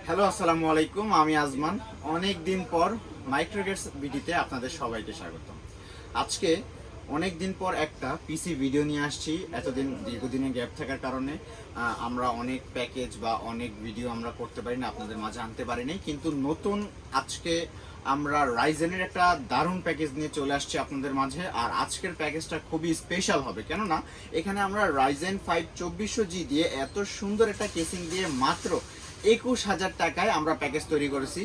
Hello, আসসালামু আলাইকুম। আমি আজমান। অনেক দিন পর মাইক্রোগেটস ভিডিওতে আপনাদের সবাইকে স্বাগতম। আজকে অনেক দিন পর একটা পিসি ভিডিও নিয়ে আসছি। এতদিন দীর্ঘদিনে গ্যাপ থাকার কারণে আমরা অনেক প্যাকেজ বা অনেক ভিডিও আমরা করতে পারি না, আপনাদের মাঝে আনতে পারিনি। কিন্তু নতুন আজকে আমরা রাইজেনের একটা দারুণ প্যাকেজ নিয়ে চলে আসছি আপনাদের মাঝে। আর আজকের প্যাকেজটা খুবই স্পেশাল হবে, কেননা এখানে আমরা রাইজেন 5 2400G দিয়ে এত সুন্দর একটা কেসিং দিয়ে মাত্র 21,000 টাকায় আমরা প্যাকেজ তৈরি করেছি।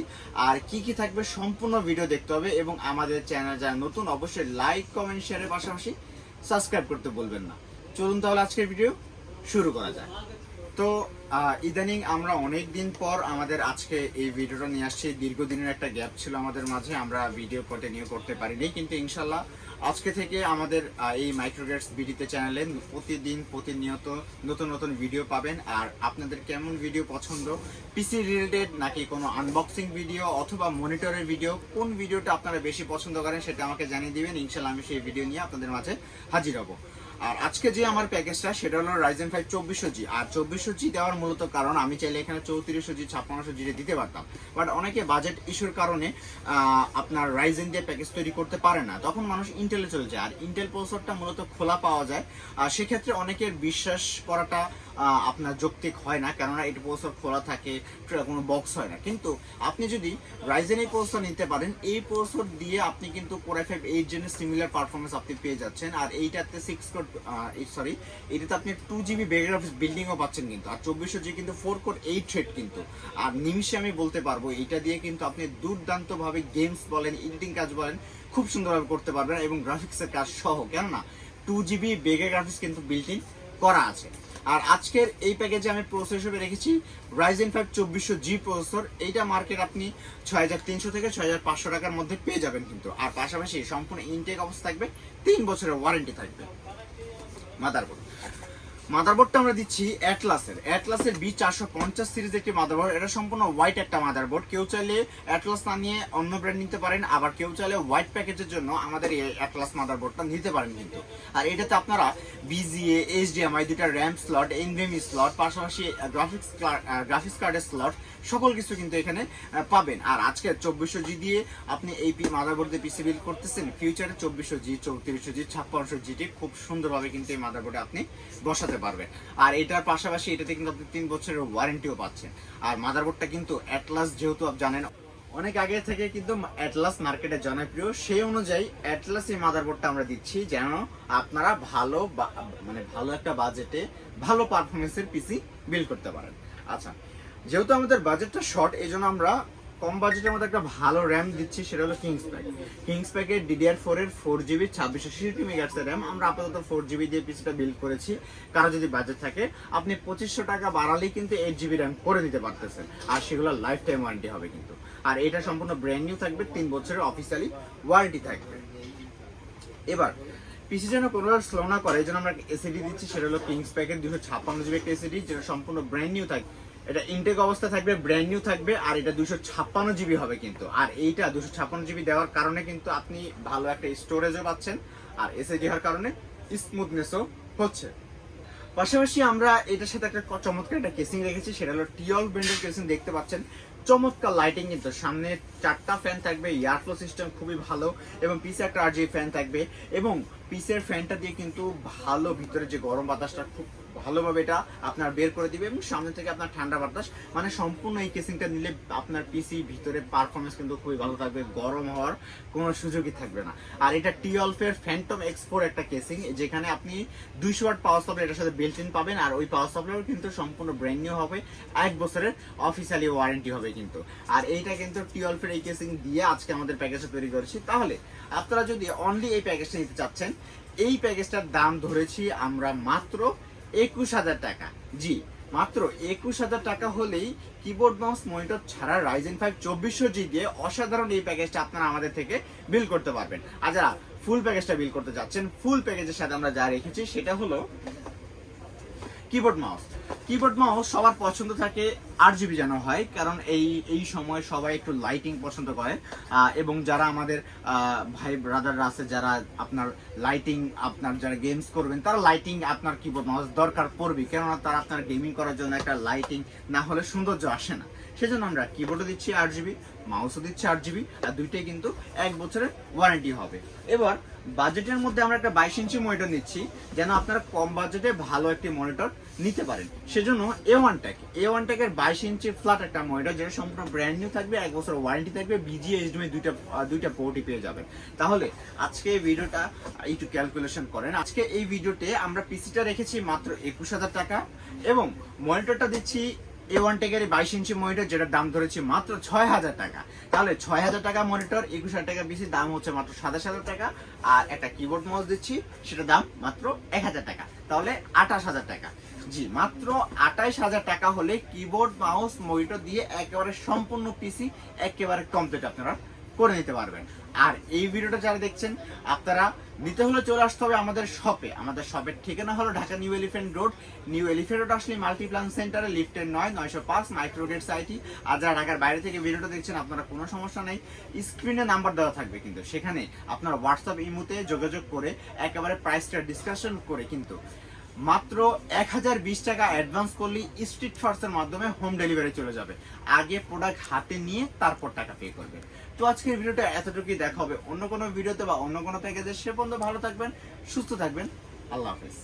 আর কি কি থাকবে সম্পূর্ণ ভিডিও দেখতে হবে, এবং আমাদের চ্যানেল যারা নতুন অবশ্যই লাইক কমেন্ট শেয়ারের পাশাপাশি সাবস্ক্রাইব করতে বলবেন না। চলুন তাহলে আজকের ভিডিও শুরু করা যায়। তো ইদানিং আমরা অনেক দিন পর আমাদের আজকে এই ভিডিওটা নিয়ে আসছি। দীর্ঘদিনের একটা গ্যাপ ছিল আমাদের মাঝে, আমরা ভিডিও কন্টিনিউ করতে পারিনি, কিন্তু ইনশাল্লাহ আজকে থেকে আমাদের এই মাইক্রোগেটস ভিডিওতে চ্যানেলে প্রতিদিন প্রতিনিয়ত নতুন নতুন ভিডিও পাবেন। আর আপনাদের কেমন ভিডিও পছন্দ, পিসি রিলেটেড নাকি কোনো আনবক্সিং ভিডিও অথবা মনিটরের ভিডিও, কোন ভিডিওটা আপনারা বেশি পছন্দ করেন সেটা আমাকে জানিয়ে দিবেন। ইনশাল্লাহ আমি সেই ভিডিও নিয়ে আপনাদের মাঝে হাজির হব। আর আজকে যে আমার প্যাকেজটা সেটা হলো রাইজেন 5 2400G। আর 2400G দেওয়ার মূলত কারণ, আমি চাইলে এখানে 3400G 5600G দিতে পারতাম, বাট অনেকে বাজেট ইস্যুর কারণে আপনার রাইজেন দিয়ে প্যাকেজ তৈরি করতে পারে না, তখন মানুষ ইন্টেলে চলে যায়। আর ইন্টেল প্রসেসরটা মূলত খোলা পাওয়া যায়, আর সেক্ষেত্রে অনেকের বিশ্বাস করাটা আপনার যৌক্তিক হয় না, কেননা এই প্রসেসর খোলা থাকে, কোনো বক্স হয় না। কিন্তু আপনি যদি রাইজেন এই প্রসেসর নিতে পারেন, এই প্রসেসর দিয়ে আপনি কিন্তু Core i5 8 জেনের সিমিলার পারফরমেন্স আপনি পেয়ে যাচ্ছেন। আর এইটাতে এটাতে আপনি 2GB গ্রাফিক্স বিল্ডিংও পাচ্ছেন কিন্তু। আর 2400G কিন্তু 4 কোর 8 থ্রেড কিন্তু। আর নিমিষে আমি বলতে পারবো এটা দিয়ে কিন্তু আপনি দুর্দান্তভাবে গেমস বলেন, এডিটিং কাজ বলেন খুব সুন্দরভাবে করতে পারবেন, এবং গ্রাফিক্সের কাজ সহ, কেননা 2GB গ্রাফিক্স কিন্তু বিল্ট ইন করা আছে। আর আজকের এই প্যাকেজে আমি প্রসেসর হিসেবে রেখেছি রাইজেন 5 2400G প্রসেসর। এইটা মার্কেট আপনি 6300 থেকে 6500 টাকার মধ্যে পেয়ে যাবেন কিন্তু। আর পাশাপাশি সম্পূর্ণ ইনটেক অবস্থা থাকবে, 3 বছরের ওয়ারেন্টি থাকবে। মাদারবোর্ডটা আমরা দিচ্ছি অ্যাটলাসের B450 সিরিজ একটি মাদারবোর্ড। এটা সম্পূর্ণ হোয়াইট একটা মাদারবোর্ড। কেউ চাইলে অ্যাটলাস না নিয়ে অন্য ব্র্যান্ড নিতে পারেন, আবার কেউ চাইলে হোয়াইট প্যাকেজের জন্য আমাদের এই অ্যাটলাস মাদারবোর্ডটা নিতে পারেন কিন্তু। আর এটাতে আপনারা BGA HDMI দুটা র্যাম স্লট, NVMe স্লট, পাশাপাশি গ্রাফিক্স কার্ডের স্লট, সকল কিছু কিন্তু এখানে পাবেন। আর আজকে 2400G দিয়ে আপনি এই মাদারবোর্ড দিয়ে পিসি বিল্ড করতেছেন, ফিউচারে 2400G 3400G 5600G খুব সুন্দরভাবে কিন্তু এই মাদারবোর্ডে আপনি বসাতে পারবেন। আর এটার পাশাপাশি এটাতে কিন্তু আপনি 3 বছরের ওয়ারেন্টিও পাচ্ছেন। আর মাদারবোর্ডটা কিন্তু অ্যাটলাস, যেহেতু আপনি জানেন অনেক আগে থেকে কিন্তু অ্যাটলাস মার্কেটে জনপ্রিয়, সেই অনুযায়ী অ্যাটলাস এই মাদারবোর্ডটা আমরা দিচ্ছি যেন আপনারা ভালো একটা বাজেটে ভালো পারফরমেন্সের পিসি বিল্ড করতে পারেন। আচ্ছা, যেহেতু আমাদের বাজেটটা শর্ট, এই জন্য আমরা কম বাজেটের মধ্যে একটা ভালো র্যাম দিচ্ছি, সেটা হলো কিংসপ্যাকের DDR4 এর 4GB 2666 MHz র্যাম। আমরা আপাতত 4GB দিয়ে পিসিটা বিল্ড করেছি। কারো যদি বাজেট থাকে, আপনি 2500 টাকা বাড়ালেই কিন্তু 8GB র্যাম করে দিতে পারতেছেন, আর সেগুলো লাইফ টাইম ওয়ারেন্টি হবে কিন্তু। আর এটা সম্পূর্ণ ব্র্যান্ড নিউ থাকবে, 3 বছরের অফিসিয়ালি ওয়ারেন্টি থাকবে। এবার পিসি যেন কোনোবার স্লো না করে, এই জন্য আমরা এসএসডি দিচ্ছি, সেটা হলো কিংসপ্যাকের 256GB একটা এসএসডি, যেটা সম্পূর্ণ ব্র্যান্ড নিউ থাকবে। এটা ইনটেক অবস্থা থাকবে, ব্র্যান্ড নিউ থাকবে, আর এটা 256GB হবে কিন্তু। আর এইটা 256GB দেওয়ার কারণে কিন্তু আপনি ভালো একটা স্টোরেজও পাচ্ছেন, আর এসএসডি হওয়ার কারণে স্মুথনেসও হচ্ছে। পাশাপাশি আমরা এটার সাথে একটা চমৎকার একটা কেসিং রেখেছি, সেটা হলো টিওল ব্র্যান্ডের কেসিং। দেখতে পাচ্ছেন চমৎকার লাইটিং কিন্তু, সামনে 4টা ফ্যান থাকবে, এয়ারফ্লো সিস্টেম খুবই ভালো, এবং পিছে একটা RGB ফ্যান থাকবে, এবং পিসের ফ্যানটা দিয়ে কিন্তু ভালো ভিতরে যে গরম বাতাসটা খুব ভালোভাবে এটা আপনার বের করে দিবে, এবং সামনে থেকে আপনার ঠান্ডা বাতাস, মানে সম্পূর্ণ এই কেসিংটা নিলে আপনার পিসি ভিতরে পারফরমেন্স কিন্তু খুবই ভালো থাকবে, গরম হওয়ার কোনো সুযোগই থাকবে না। আর এটা টিওলফের ফ্যান্টম X4 একটা কেসিং, যেখানে আপনি 200 ওয়াট পাওয়ার সাপ্লাই এটার সাথে বিল্ট ইন পাবেন। আর ওই পাওয়ার সাপ্লাইও কিন্তু সম্পূর্ণ ব্র্যান্ড নিউ হবে, 1 বছরের অফিসিয়ালি ওয়ারেন্টি হবে কিন্তু। আর এইটা কিন্তু টিওলফের এই কেসিং দিয়ে আজকে আমাদের প্যাকেজটা তৈরি করেছি। তাহলে আপনারা যদি অনলি এই প্যাকেজটা নিতে চাচ্ছেন, এই প্যাকেজটার দাম ধরেছি আমরা মাত্র 21,000 টাকা। জি, মাত্র 21,000 টাকা হলেই কিবোর্ড মাউস মনিটর ছাড়া রাইজেন 5 2400G দিয়ে অসাধারণ এই প্যাকেজটা আপনারা আমাদের থেকে বিল করতে পারবেন। আর যারা ফুল প্যাকেজটা বিল করতে যাচ্ছেন, ফুল প্যাকেজের সাথে আমরা যা রেখেছি সেটা হলো কিবোর্ড মাউস সবার পছন্দ থাকে RGB যেন হয়, কারণ এই সময় সবাই একটু লাইটিং পছন্দ করে, এবং যারা আমাদের ভাই ব্রাদাররা আছে যারা আপনার লাইটিং, আপনার যারা গেমস করবেন তারা লাইটিং আপনার কিবোর্ড মাউস দরকার পড়বে, কেননা তারা আপনার গেমিং করার জন্য একটা লাইটিং না হলে সৌন্দর্য আসে না। সেজন্য আমরা কিবোর্ডও দিচ্ছি 8GB, মাউসও দিচ্ছি 8GB, আর দুইটাই কিন্তু 1 বছরের ওয়ারেন্টি হবে। এবার বাজেটের মধ্যে আমরা একটা 22 ইঞ্চি মনিটর নিচ্ছি, যেন আপনারা কম বাজেটে ভালো একটি মনিটর নিতে পারেন। সেজন্য A1 টেকের 22 ইঞ্চি ফ্ল্যাট একটা মনিটর, যেটা সম্পূর্ণ ব্র্যান্ড নিউ থাকবে, 1 বছর ওয়ারেন্টি থাকবে, BGA HDMI দুইটা পোর্টই পেয়ে যাবেন। তাহলে আজকে এই ভিডিওটা একটু ক্যালকুলেশন করেন। আজকে এই ভিডিওতে আমরা পিসিটা রেখেছি মাত্র 21,000 টাকা এবং মনিটরটা দিচ্ছি A1 টেকের 22 ইঞ্চি মনিটর, যেটার দাম ধরেছি মাত্র 6,000 টাকা। তাহলে 6,000 টাকা মনিটর, 21,000 টাকা পিসির দাম হচ্ছে মাত্র 27,000 টাকা। আর একটা কিবোর্ড মাউস দিচ্ছি, সেটার দাম মাত্র 1,000 টাকা, তাহলে 28,000 টাকা। জি, মাত্র 28,000 টাকা হলে কিবোর্ড মাউস মনিটর দিয়ে একেবারে সম্পূর্ণ পিসি একেবারে কমপ্লিট আপনারা করে নিতে পারবেন। আর এই ভিডিওটা যারা দেখছেন, আপনারা নিতে হলে চলে আসতে হবে আমাদের শপে। আমাদের শপের ঠিকানা হলো Dhaka new elephant road. New elephant road আসলে মাল্টিপ্লান সেন্টারে লিফটের 9/905 মাইক্রোগেট সাইটি। আর যারা ঢাকার বাইরে থেকে ভিডিওটা দেখছেন, আপনারা কোনো সমস্যা নেই, স্ক্রিনে নাম্বার দেওয়া থাকবে, কিন্তু সেখানে আপনারা হোয়াটসঅ্যাপ ইমোতে যোগাযোগ করে একেবারে প্রাইসটা ডিসকাশন করে কিন্তু মাত্র 1020 টাকা অ্যাডভান্স করলেই স্ট্রিট ফার্স্টের মাধ্যমে হোম ডেলিভারি চলে যাবে। আগে প্রোডাক্ট হাতে নিয়ে তারপর টাকা পে করবে। তো আজকের ভিডিওটা এতটুকুই, দেখা হবে অন্য কোনো ভিডিওতে বা অন্য কোনো প্যাকেজে। সে পর্যন্ত ভালো থাকবেন, সুস্থ থাকবেন, আল্লাহ হাফেজ।